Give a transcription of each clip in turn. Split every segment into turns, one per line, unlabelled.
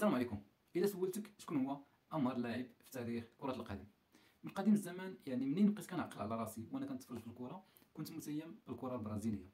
السلام عليكم. الى سولتك شكون هو امهر لاعب في تاريخ كره القدم، من قديم الزمان يعني منين بقيت كنعقل على راسي وانا كنتفرج في الكره كنت متيم بالكره البرازيليه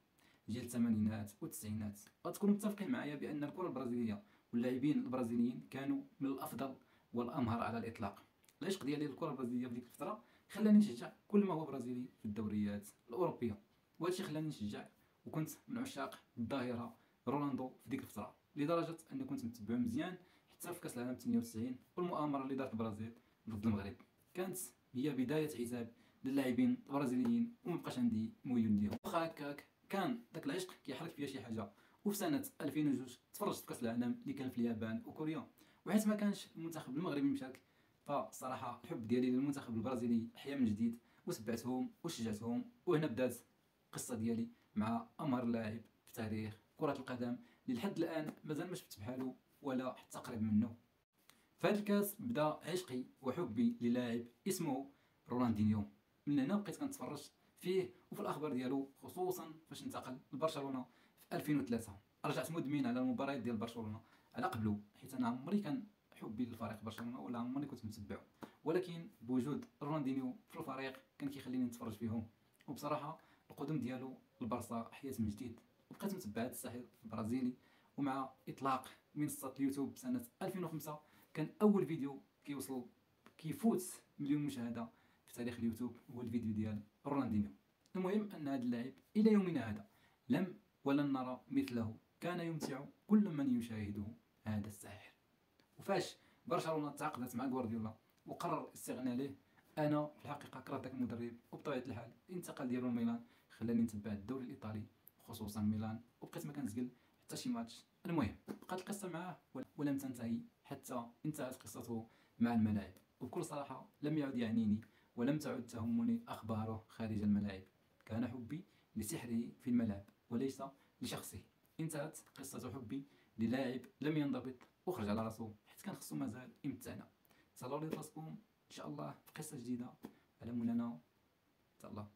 ديال الثمانينات والتسعينات. غتكونوا متفقين معايا بان الكره البرازيليه واللاعبين البرازيليين كانوا من الافضل والامهر على الاطلاق. العشق ديالي للكره البرازيليه في ديك الفتره خلاني نشجع كل ما هو برازيلي في الدوريات الاوروبيه، وهذا الشيء خلاني نشجع وكنت من عشاق الظاهره رونالدو في ديك الفتره، لدرجه اني كنت متبعه مزيان حتى في كاس العالم 98 والمؤامره اللي دارت البرازيل ضد المغرب كانت هي بدايه عتاب للاعبين البرازيليين ومبقاش عندي ميول ليهم. واخا هكاك كان داك العشق كيحرك فيا شي حاجه، وفي سنه 2002 تفرجت في كاس العالم اللي كان في اليابان وكوريا، وحيت ما كانش المنتخب المغربي مشارك فصراحه الحب ديالي للمنتخب البرازيلي حيا من جديد وتبعتهم وشجعتهم، وهنا بدات القصه ديالي مع امهر لاعب في تاريخ كره القدم اللي لحد الان مازال ما شفت بحالو ولا حتى قريب منه. في هذا الكاس بدا عشقي وحبي للاعب اسمه رونالدينيو. من هنا بقيت كنتفرج فيه وفي الاخبار ديالو، خصوصا فاش انتقل لبرشلونه في 2003. رجعت مدمن على المباريات ديال برشلونه على قبله، حيت انا عمري كان حبي للفريق برشلونه ولا عمري كنت متبعه، ولكن بوجود رونالدينيو في الفريق كان كيخليني نتفرج فيهم. وبصراحه القدوم ديالو للبرصا حياه من جديد، وبقيت متبع هذا الساحر البرازيلي. ومع اطلاق منصه اليوتيوب سنه 2005 كان اول فيديو كيوصل كيفوت مليون مشاهده في تاريخ اليوتيوب هو الفيديو ديال رونالدينيو. المهم ان هذا اللاعب الى يومنا هذا لم ولن نرى مثله، كان يمتع كل من يشاهده هذا الساحر. وفاش برشلونه تعاقدت مع غوارديولا وقرر الاستغناء عليه، انا في الحقيقه كرهت ذاك المدرب، وبطبيعه الحال الانتقال ديالو لميلان خلاني نتبع الدوري الايطالي خصوصا ميلان، وبقيت ما كنزقل حتى شي ماتش. المهم بقات القصه معاه ولم تنتهي حتى انتهت قصته مع الملاعب، وبكل صراحه لم يعد يعنيني ولم تعد تهمني اخباره خارج الملاعب. كان حبي لسحره في الملعب وليس لشخصه. انتهت قصه حبي للاعب لم ينضبط وخرج على راسه، حيت كان خصو مازال يمتعنا. تهلاو لي راسكم ان شاء الله في قصه جديده على مولانا. تهلا.